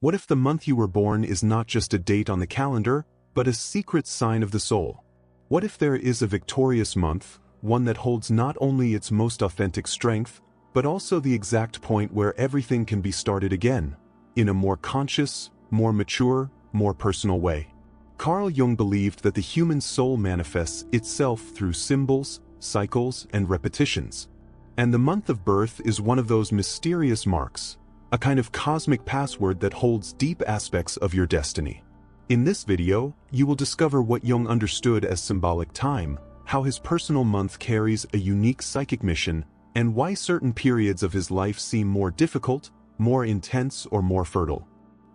What if the month you were born is not just a date on the calendar, but a secret sign of the soul? What if there is a victorious month, one that holds not only its most authentic strength, but also the exact point where everything can be started again, in a more conscious, more mature, more personal way? Carl Jung believed that the human soul manifests itself through symbols, cycles, and repetitions. And the month of birth is one of those mysterious marks, a kind of cosmic password that holds deep aspects of your destiny. In this video, you will discover what Jung understood as symbolic time, how his personal month carries a unique psychic mission, and why certain periods of his life seem more difficult, more intense, or more fertile.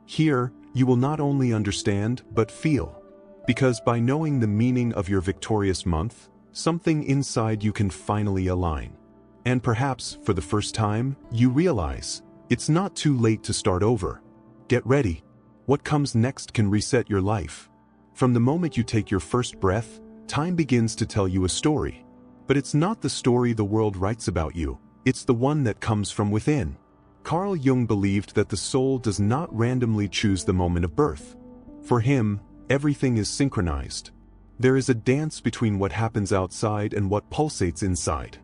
Here, you will not only understand, but feel. Because by knowing the meaning of your victorious month, something inside you can finally align. And perhaps, for the first time, you realize, it's not too late to start over. Get ready. What comes next can reset your life. From the moment you take your first breath, time begins to tell you a story. But it's not the story the world writes about you, it's the one that comes from within. Carl Jung believed that the soul does not randomly choose the moment of birth. For him, everything is synchronized. There is a dance between what happens outside and what pulsates inside.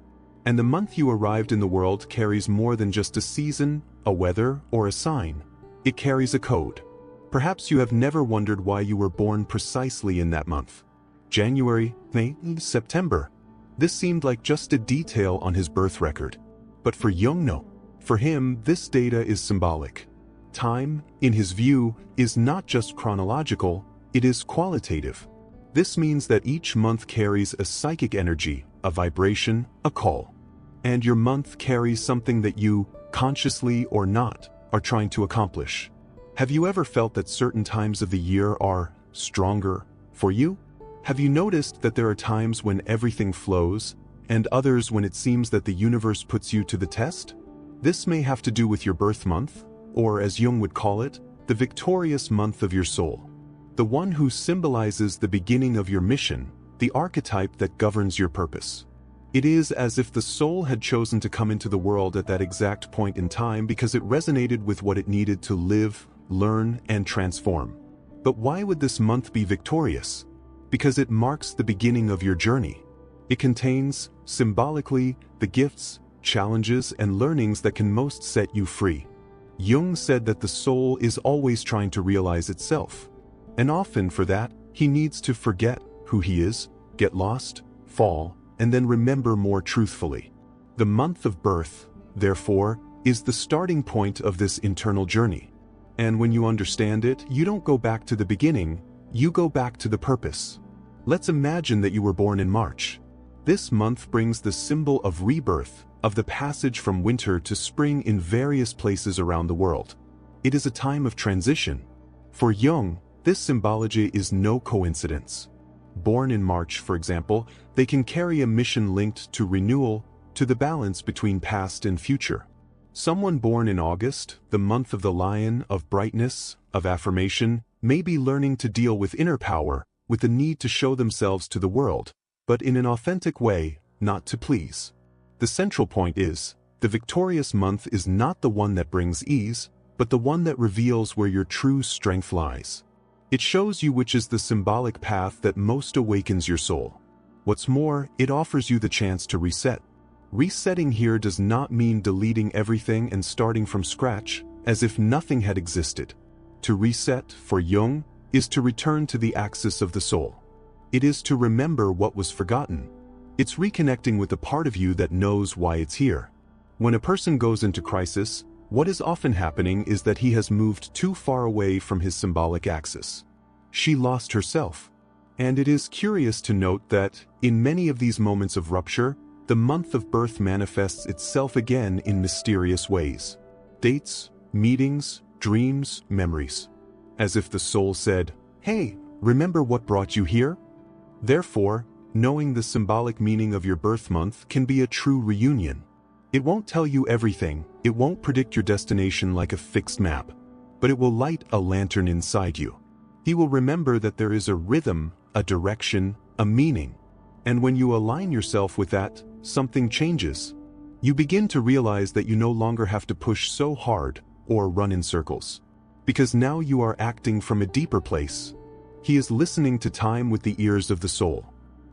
And the month you arrived in the world carries more than just a season, a weather, or a sign. It carries a code. Perhaps you have never wondered why you were born precisely in that month. January, May, September. This seemed like just a detail on his birth record. But for Jung, no. For him, this data is symbolic. Time, in his view, is not just chronological, it is qualitative. This means that each month carries a psychic energy, a vibration, a call. And your month carries something that you, consciously or not, are trying to accomplish. Have you ever felt that certain times of the year are stronger for you? Have you noticed that there are times when everything flows, and others when it seems that the universe puts you to the test? This may have to do with your birth month, or as Jung would call it, the victorious month of your soul. The one who symbolizes the beginning of your mission, the archetype that governs your purpose. It is as if the soul had chosen to come into the world at that exact point in time because it resonated with what it needed to live, learn, and transform. But why would this month be victorious? Because it marks the beginning of your journey. It contains, symbolically, the gifts, challenges, and learnings that can most set you free. Jung said that the soul is always trying to realize itself. And often for that, he needs to forget who he is, get lost, fall, and then remember more truthfully. The month of birth, therefore, is the starting point of this internal journey. And when you understand it, you don't go back to the beginning, you go back to the purpose. Let's imagine that you were born in March. This month brings the symbol of rebirth, of the passage from winter to spring in various places around the world. It is a time of transition. For Jung, this symbology is no coincidence. Born in March, for example, they can carry a mission linked to renewal, to the balance between past and future. Someone born in August, the month of the lion, of brightness, of affirmation, may be learning to deal with inner power, with the need to show themselves to the world, but in an authentic way, not to please. The central point is, the victorious month is not the one that brings ease, but the one that reveals where your true strength lies. It shows you which is the symbolic path that most awakens your soul. What's more, it offers you the chance to reset. Resetting here does not mean deleting everything and starting from scratch, as if nothing had existed. To reset, for Jung, is to return to the axis of the soul. It is to remember what was forgotten. It's reconnecting with the part of you that knows why it's here. When a person goes into crisis, what is often happening is that he has moved too far away from his symbolic axis. She lost herself. And it is curious to note that, in many of these moments of rupture, the month of birth manifests itself again in mysterious ways. Dates, meetings, dreams, memories. As if the soul said, "Hey, remember what brought you here?" Therefore, knowing the symbolic meaning of your birth month can be a true reunion. It won't tell you everything, it won't predict your destination like a fixed map, but it will light a lantern inside you. He will remember that there is a rhythm, a direction, a meaning. And when you align yourself with that, something changes. You begin to realize that you no longer have to push so hard or run in circles. because now you are acting from a deeper place. He is listening to time with the ears of the soul.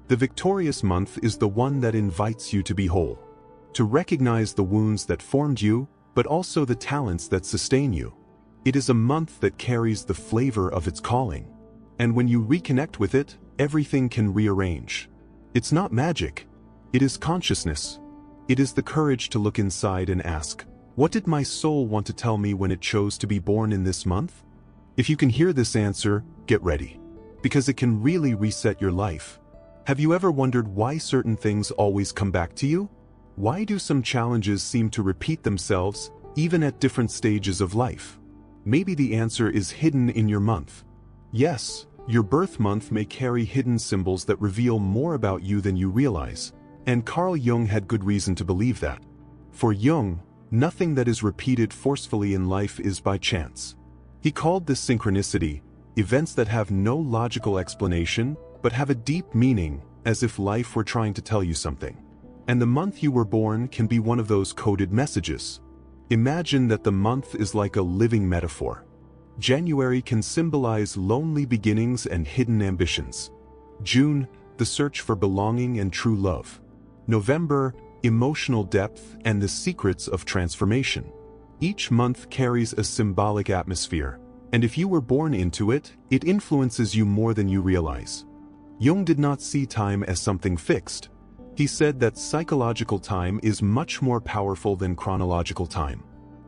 The victorious month is the one that invites you to be whole, to recognize the wounds that formed you, but also the talents that sustain you. It is a month that carries the flavor of its calling. And when you reconnect with it, everything can rearrange. It's not magic. It is consciousness. It is the courage to look inside and ask, what did my soul want to tell me when it chose to be born in this month? If you can hear this answer, get ready, because it can really reset your life. Have you ever wondered why certain things always come back to you? Why do some challenges seem to repeat themselves, even at different stages of life? Maybe the answer is hidden in your month. Yes, your birth month may carry hidden symbols that reveal more about you than you realize, and Carl Jung had good reason to believe that. For Jung, nothing that is repeated forcefully in life is by chance. He called this synchronicity, events that have no logical explanation, but have a deep meaning, as if life were trying to tell you something. And the month you were born can be one of those coded messages. Imagine that the month is like a living metaphor. January can symbolize lonely beginnings and hidden ambitions. June, the search for belonging and true love. November, emotional depth and the secrets of transformation. Each month carries a symbolic atmosphere, and if you were born into it, it influences you more than you realize. Jung did not see time as something fixed. He said that psychological time is much more powerful than chronological time.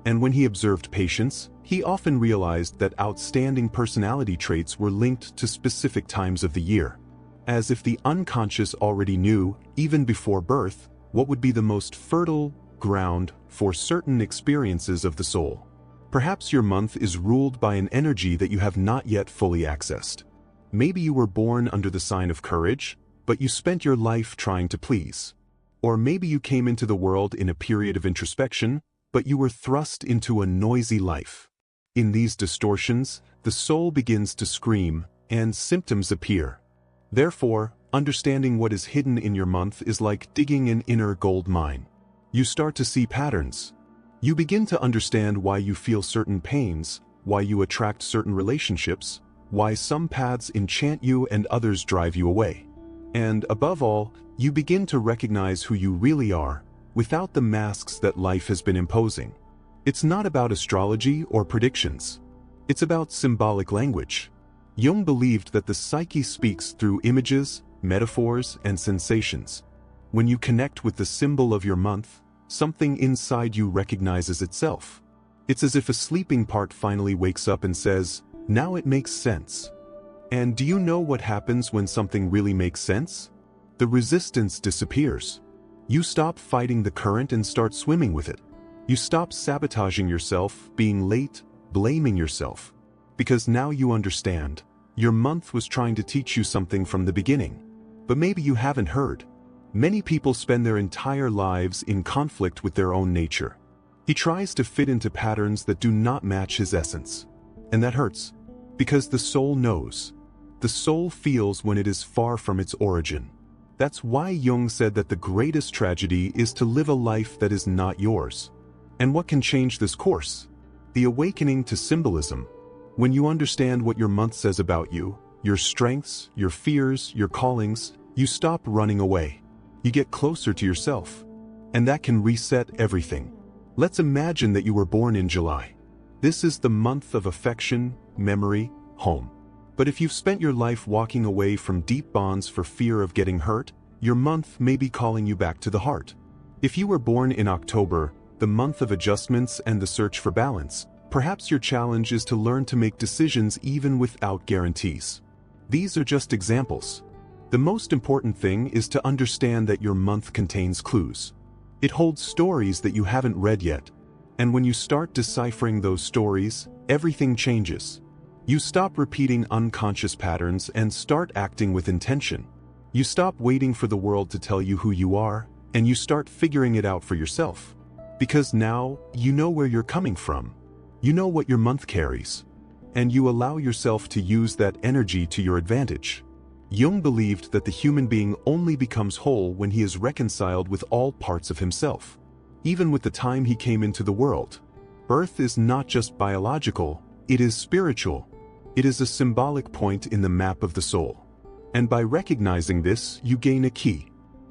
And when he observed patients, he often realized that outstanding personality traits were linked to specific times of the year. As if the unconscious already knew, even before birth, what would be the most fertile ground for certain experiences of the soul. Perhaps your month is ruled by an energy that you have not yet fully accessed. Maybe you were born under the sign of courage, but you spent your life trying to please. Or maybe you came into the world in a period of introspection, but you were thrust into a noisy life. In these distortions, the soul begins to scream, and symptoms appear. Therefore, understanding what is hidden in your month is like digging an inner gold mine. You start to see patterns. You begin to understand why you feel certain pains, why you attract certain relationships, why some paths enchant you and others drive you away. And above all, you begin to recognize who you really are, without the masks that life has been imposing. It's not about astrology or predictions. It's about symbolic language. Jung believed that the psyche speaks through images, metaphors, and sensations. When you connect with the symbol of your month, something inside you recognizes itself. It's as if a sleeping part finally wakes up and says, "Now it makes sense." And do you know what happens when something really makes sense? The resistance disappears. You stop fighting the current and start swimming with it. You stop sabotaging yourself, being late, blaming yourself. Because now you understand, your month was trying to teach you something from the beginning. But maybe you haven't heard. Many people spend their entire lives in conflict with their own nature. He tries to fit into patterns that do not match his essence. And that hurts. Because the soul knows. The soul feels when it is far from its origin. That's why Jung said that the greatest tragedy is to live a life that is not yours. And what can change this course? The awakening to symbolism. When you understand what your month says about you, your strengths, your fears, your callings, you stop running away. You get closer to yourself. And that can reset everything. Let's imagine that you were born in July. This is the month of affection, memory, home. But if you've spent your life walking away from deep bonds for fear of getting hurt, your month may be calling you back to the heart. If you were born in October, the month of adjustments and the search for balance, perhaps your challenge is to learn to make decisions even without guarantees. These are just examples. The most important thing is to understand that your month contains clues. It holds stories that you haven't read yet. And when you start deciphering those stories, everything changes. You stop repeating unconscious patterns and start acting with intention. You stop waiting for the world to tell you who you are, and you start figuring it out for yourself. Because now, you know where you're coming from. You know what your month carries. And you allow yourself to use that energy to your advantage. Jung believed that the human being only becomes whole when he is reconciled with all parts of himself. Even with the time he came into the world. Birth is not just biological, It is spiritual. It is a symbolic point in the map of the soul. And by recognizing this, you gain a key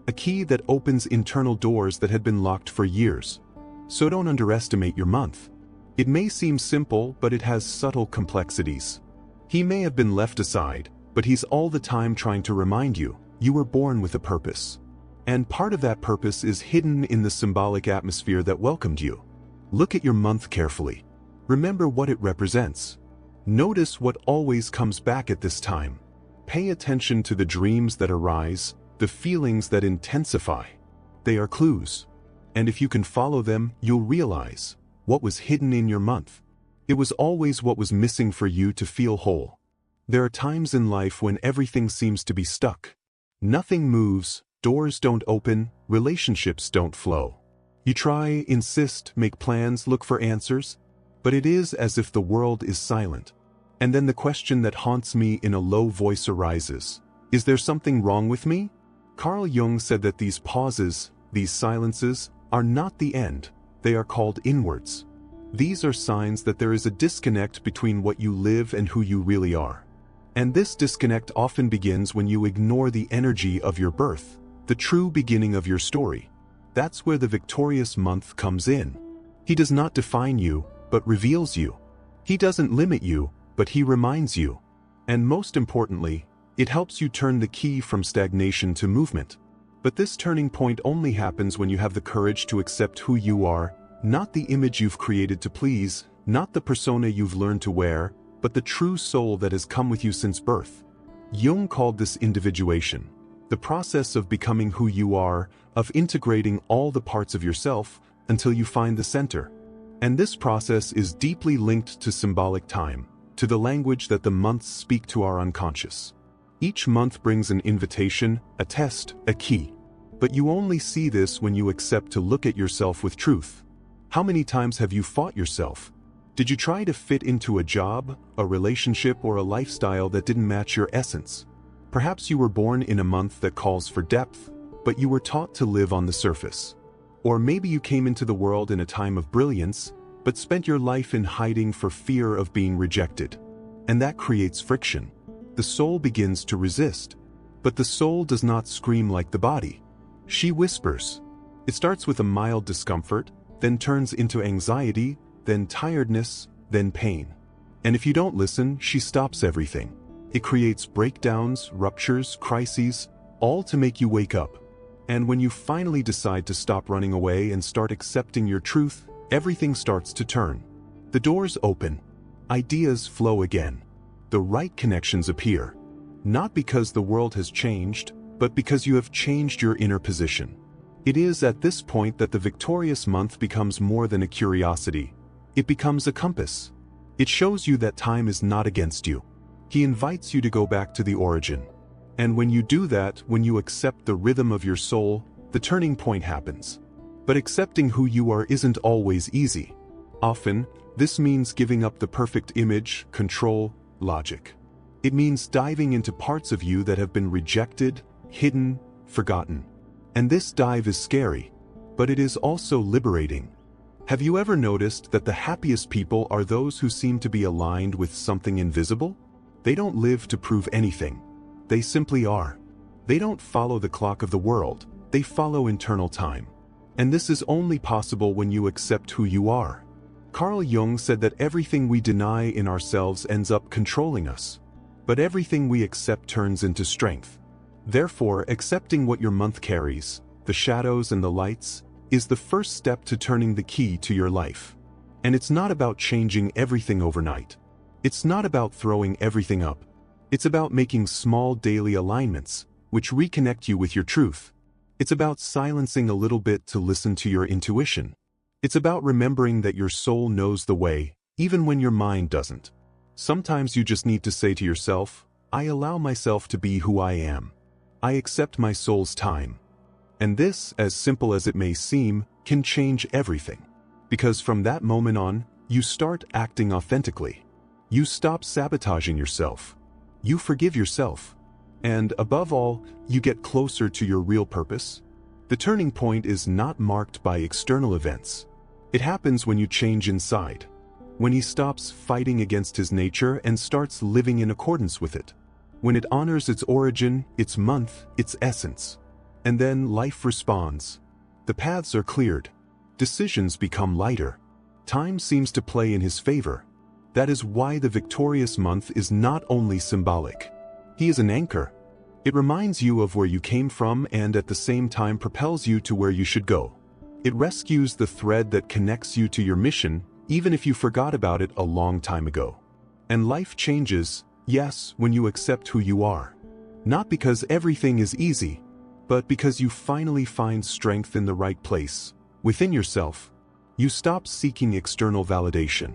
that opens internal doors that had been locked for years. So don't underestimate your month. It may seem simple, but it has subtle complexities. He may have been left aside, but he's all the time trying to remind you, you were born with a purpose. And part of that purpose is hidden in the symbolic atmosphere that welcomed you. Look at your month carefully. Remember what it represents. Notice what always comes back at this time. Pay attention to the dreams that arise, the feelings that intensify. They are clues. And if you can follow them, you'll realize what was hidden in your month. It was always what was missing for you to feel whole. There are times in life when everything seems to be stuck. Nothing moves, doors don't open, relationships don't flow. You try, insist, make plans, look for answers, but it is as if the world is silent. And then the question that haunts me in a low voice arises. Is there something wrong with me? Carl Jung said that these pauses, these silences, are not the end. They are called inwards. These are signs that there is a disconnect between what you live and who you really are. And this disconnect often begins when you ignore the energy of your birth, the true beginning of your story. That's where the victorious month comes in. He does not define you, but reveals you. He doesn't limit you, but he reminds you. And most importantly, it helps you turn the key from stagnation to movement. But this turning point only happens when you have the courage to accept who you are, not the image you've created to please, not the persona you've learned to wear, but the true soul that has come with you since birth. Jung called this individuation, the process of becoming who you are, of integrating all the parts of yourself until you find the center. And this process is deeply linked to symbolic time, to the language that the months speak to our unconscious. Each month brings an invitation, a test, a key. But you only see this when you accept to look at yourself with truth. How many times have you fought yourself? Did you try to fit into a job, a relationship, or a lifestyle that didn't match your essence? Perhaps you were born in a month that calls for depth, but you were taught to live on the surface. Or maybe you came into the world in a time of brilliance, but spent your life in hiding for fear of being rejected. And that creates friction. The soul begins to resist. But the soul does not scream like the body. She whispers. It starts with a mild discomfort, then turns into anxiety, then tiredness, then pain. And if you don't listen, she stops everything. It creates breakdowns, ruptures, crises, all to make you wake up. And when you finally decide to stop running away and start accepting your truth, everything starts to turn. The doors open. Ideas flow again. The right connections appear. Not because the world has changed, but because you have changed your inner position. It is at this point that the victorious month becomes more than a curiosity. It becomes a compass. It shows you that time is not against you. He invites you to go back to the origin. And when you do that, when you accept the rhythm of your soul, the turning point happens. But accepting who you are isn't always easy. Often, this means giving up the perfect image, control, logic. It means diving into parts of you that have been rejected, hidden, forgotten. And this dive is scary, but it is also liberating. Have you ever noticed that the happiest people are those who seem to be aligned with something invisible? They don't live to prove anything. They simply are. They don't follow the clock of the world, they follow internal time. And this is only possible when you accept who you are. Carl Jung said that everything we deny in ourselves ends up controlling us. But everything we accept turns into strength. Therefore, accepting what your month carries, the shadows and the lights, is the first step to turning the key to your life. And it's not about changing everything overnight. It's not about throwing everything up. It's about making small daily alignments, which reconnect you with your truth. It's about silencing a little bit to listen to your intuition. It's about remembering that your soul knows the way, even when your mind doesn't. Sometimes you just need to say to yourself, I allow myself to be who I am. I accept my soul's time. And this, as simple as it may seem, can change everything. Because from that moment on, you start acting authentically. You stop sabotaging yourself. You forgive yourself. And above all, you get closer to your real purpose. The turning point is not marked by external events. It happens when you change inside. when he stops fighting against his nature and starts living in accordance with it, when it honors its origin, its month, its essence. And then life responds. The paths are cleared. Decisions become lighter. Time seems to play in his favor. That is why the victorious month is not only symbolic. He is an anchor. It reminds you of where you came from and at the same time propels you to where you should go. It rescues the thread that connects you to your mission, even if you forgot about it a long time ago. And life changes, yes, when you accept who you are. Not because everything is easy, but because you finally find strength in the right place, within yourself. You stop seeking external validation.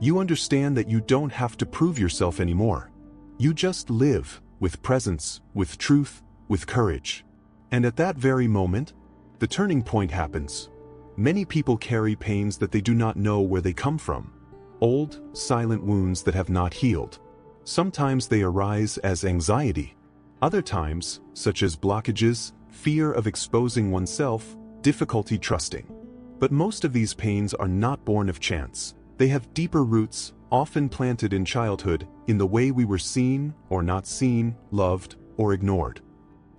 You understand that you don't have to prove yourself anymore. You just live, with presence, with truth, with courage. And at that very moment, the turning point happens. Many people carry pains that they do not know where they come from. Old, silent wounds that have not healed. Sometimes they arise as anxiety. Other times, such as blockages, fear of exposing oneself, difficulty trusting. But most of these pains are not born of chance. They have deeper roots, often planted in childhood, in the way we were seen, or not seen, loved, or ignored.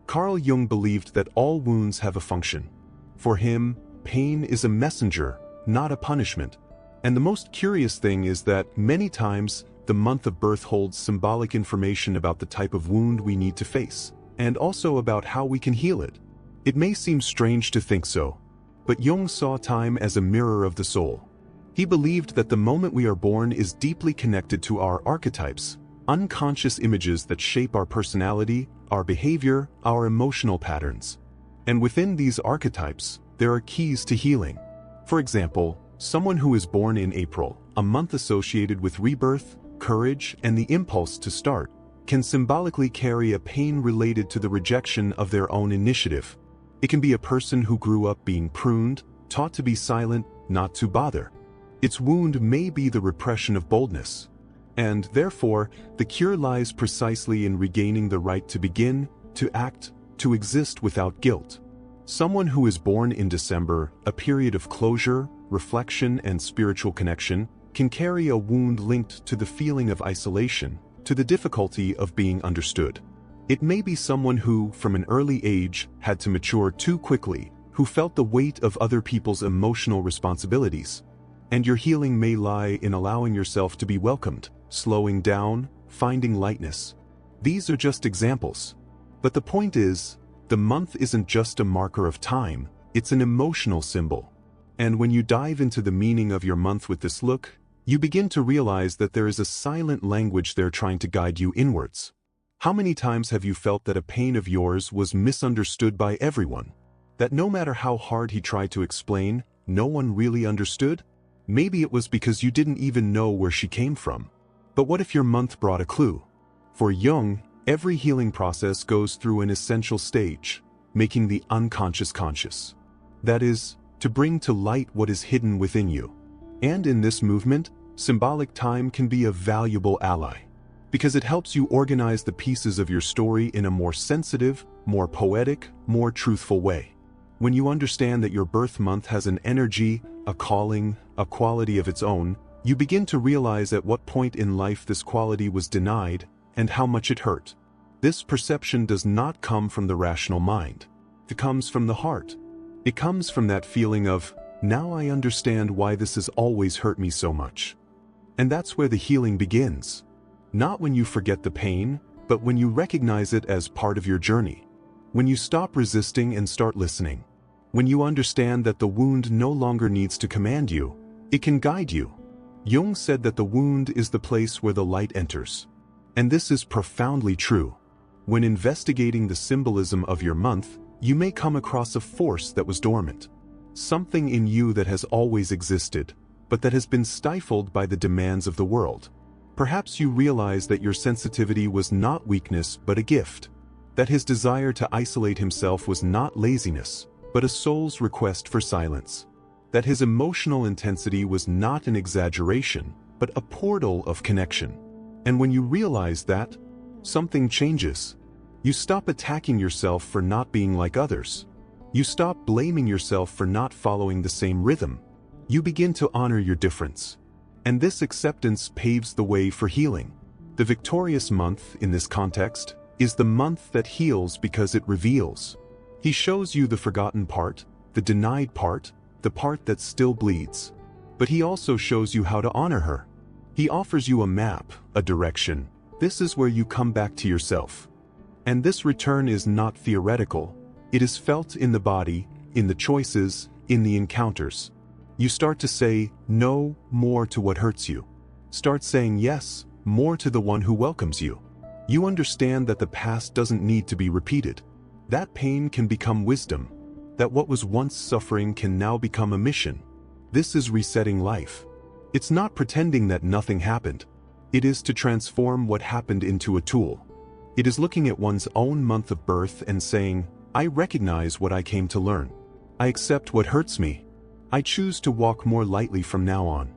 Carl Jung believed that all wounds have a function. For him, pain is a messenger, not a punishment. And the most curious thing is that many times, the month of birth holds symbolic information about the type of wound we need to face, and also about how we can heal it. It may seem strange to think so, but Jung saw time as a mirror of the soul. He believed that the moment we are born is deeply connected to our archetypes, unconscious images that shape our personality, our behavior, our emotional patterns. And within these archetypes, there are keys to healing. For example, someone who is born in April, a month associated with rebirth, courage, and the impulse to start, can symbolically carry a pain related to the rejection of their own initiative. It can be a person who grew up being pruned, taught to be silent, not to bother. Its wound may be the repression of boldness. And therefore, the cure lies precisely in regaining the right to begin, to act, to exist without guilt. Someone who is born in December, a period of closure, reflection, and spiritual connection, can carry a wound linked to the feeling of isolation, to the difficulty of being understood. It may be someone who, from an early age, had to mature too quickly, who felt the weight of other people's emotional responsibilities. And your healing may lie in allowing yourself to be welcomed, slowing down, finding lightness. These are just examples. But the point is, the month isn't just a marker of time, it's an emotional symbol. And when you dive into the meaning of your month with this look, you begin to realize that there is a silent language there trying to guide you inwards. How many times have you felt that a pain of yours was misunderstood by everyone? That no matter how hard he tried to explain, no one really understood? Maybe it was because you didn't even know where she came from. But what if your month brought a clue? For Jung, every healing process goes through an essential stage, making the unconscious conscious. That is, to bring to light what is hidden within you. And in this movement, symbolic time can be a valuable ally, because it helps you organize the pieces of your story in a more sensitive, more poetic, more truthful way. When you understand that your birth month has an energy, a calling, a quality of its own, you begin to realize at what point in life this quality was denied and how much it hurt. This perception does not come from the rational mind. It comes from the heart. It comes from that feeling of, now I understand why this has always hurt me so much. And that's where the healing begins. Not when you forget the pain, but when you recognize it as part of your journey. When you stop resisting and start listening. When you understand that the wound no longer needs to command you, it can guide you. Jung said that the wound is the place where the light enters. And this is profoundly true. When investigating the symbolism of your month, you may come across a force that was dormant. Something in you that has always existed, but that has been stifled by the demands of the world. Perhaps you realize that your sensitivity was not weakness but a gift. That his desire to isolate himself was not laziness, but a soul's request for silence. That his emotional intensity was not an exaggeration, but a portal of connection. And when you realize that, something changes. You stop attacking yourself for not being like others. You stop blaming yourself for not following the same rhythm. You begin to honor your difference. And this acceptance paves the way for healing. The victorious month, in this context, is the month that heals because it reveals. He shows you the forgotten part, the denied part, the part that still bleeds. But he also shows you how to honor her. He offers you a map, a direction. This is where you come back to yourself. And this return is not theoretical. It is felt in the body, in the choices, in the encounters. You start to say no more to what hurts you. Start saying yes more to the one who welcomes you. You understand that the past doesn't need to be repeated. That pain can become wisdom. That what was once suffering can now become a mission. This is resetting life. It's not pretending that nothing happened. It is to transform what happened into a tool. It is looking at one's own month of birth and saying, I recognize what I came to learn. I accept what hurts me. I choose to walk more lightly from now on.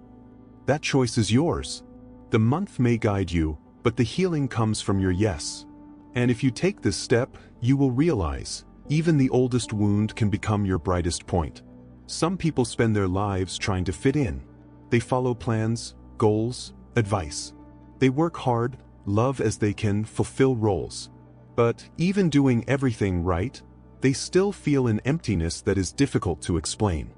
That choice is yours. The month may guide you, but the healing comes from your yes. And if you take this step, you will realize, even the oldest wound can become your brightest point. Some people spend their lives trying to fit in. They follow plans, goals, advice. They work hard, love as they can, fulfill roles. But even doing everything right, they still feel an emptiness that is difficult to explain.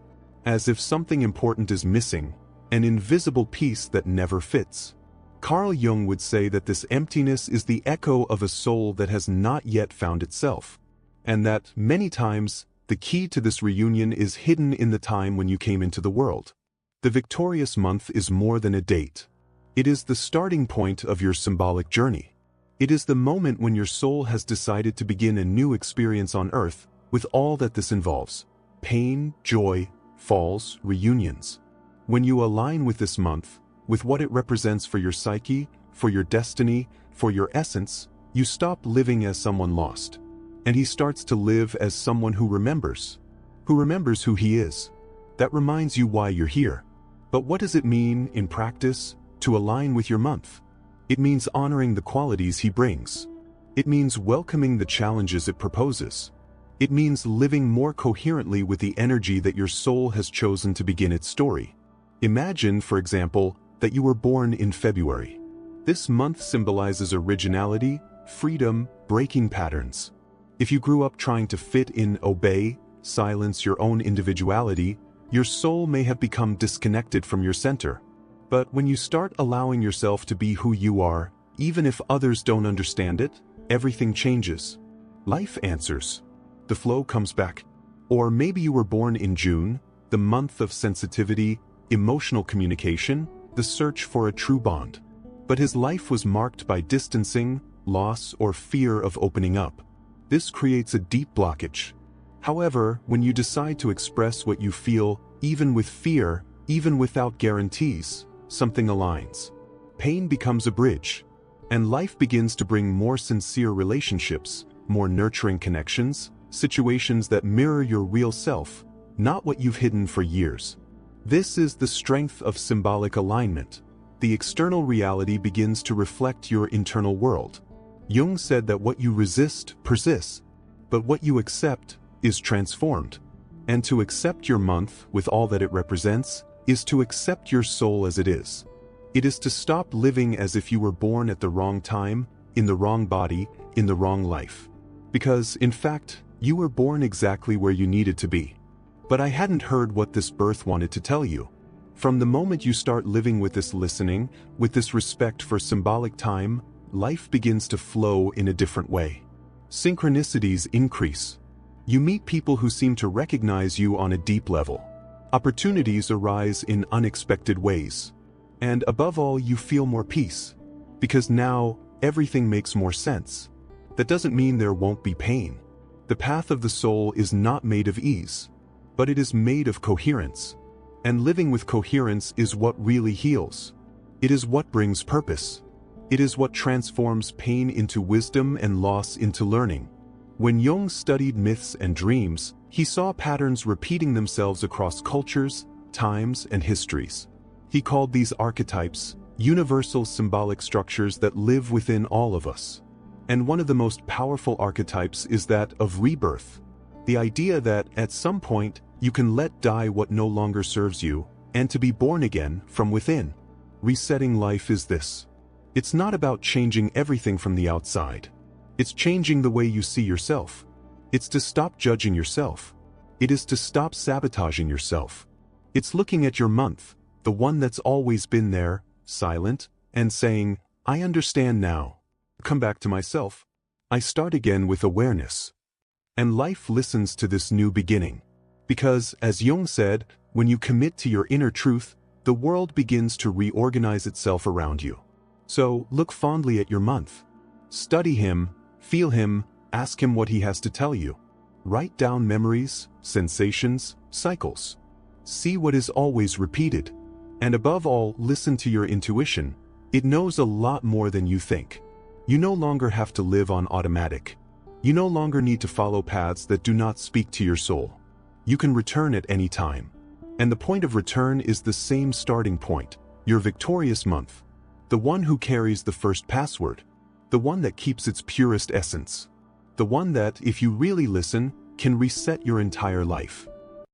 As if something important is missing, an invisible piece that never fits. Carl Jung would say that this emptiness is the echo of a soul that has not yet found itself. And that, many times, the key to this reunion is hidden in the time when you came into the world. The victorious month is more than a date. It is the starting point of your symbolic journey. It is the moment when your soul has decided to begin a new experience on earth, with all that this involves. Pain, joy, falls, reunions. When you align with this month, with what it represents for your psyche, for your destiny, for your essence, you stop living as someone lost. And he starts to live as someone who remembers who he is. That reminds you why you're here. But what does it mean, in practice, to align with your month? It means honoring the qualities he brings. It means welcoming the challenges it proposes. It means living more coherently with the energy that your soul has chosen to begin its story. Imagine, for example, that you were born in February. This month symbolizes originality, freedom, breaking patterns. If you grew up trying to fit in, obey, silence your own individuality, your soul may have become disconnected from your center. But when you start allowing yourself to be who you are, even if others don't understand it, everything changes. Life answers. The flow comes back. Or maybe you were born in June, the month of sensitivity, emotional communication, the search for a true bond. But his life was marked by distancing, loss, or fear of opening up. This creates a deep blockage. However, when you decide to express what you feel, even with fear, even without guarantees, something aligns. Pain becomes a bridge, and life begins to bring more sincere relationships, more nurturing connections, situations that mirror your real self, not what you've hidden for years. This is the strength of symbolic alignment. The external reality begins to reflect your internal world. Jung said that what you resist persists, but what you accept is transformed. And to accept your month with all that it represents is to accept your soul as it is. It is to stop living as if you were born at the wrong time, in the wrong body, in the wrong life. Because, in fact, you were born exactly where you needed to be. But I hadn't heard what this birth wanted to tell you. From the moment you start living with this listening, with this respect for symbolic time, life begins to flow in a different way. Synchronicities increase. You meet people who seem to recognize you on a deep level. Opportunities arise in unexpected ways. And above all, you feel more peace. Because now, everything makes more sense. That doesn't mean there won't be pain. The path of the soul is not made of ease, but it is made of coherence. And living with coherence is what really heals. It is what brings purpose. It is what transforms pain into wisdom and loss into learning. When Jung studied myths and dreams, he saw patterns repeating themselves across cultures, times, and histories. He called these archetypes universal symbolic structures that live within all of us. And one of the most powerful archetypes is that of rebirth. The idea that, at some point, you can let die what no longer serves you, and to be born again from within. resetting life is this. It's not about changing everything from the outside. It's changing the way you see yourself. It's to stop judging yourself. It is to stop sabotaging yourself. It's looking at your month, the one that's always been there, silent, and saying, I understand now. Come back to myself. I start again with awareness. And life listens to this new beginning. Because, as Jung said, when you commit to your inner truth, the world begins to reorganize itself around you. So, look fondly at your month. Study him, feel him, ask him what he has to tell you. Write down memories, sensations, cycles. See what is always repeated. And above all, listen to your intuition. It knows a lot more than you think. You no longer have to live on automatic. You no longer need to follow paths that do not speak to your soul. You can return at any time. And the point of return is the same starting point, your victorious month. The one who carries the first password. The one that keeps its purest essence. The one that, if you really listen, can reset your entire life.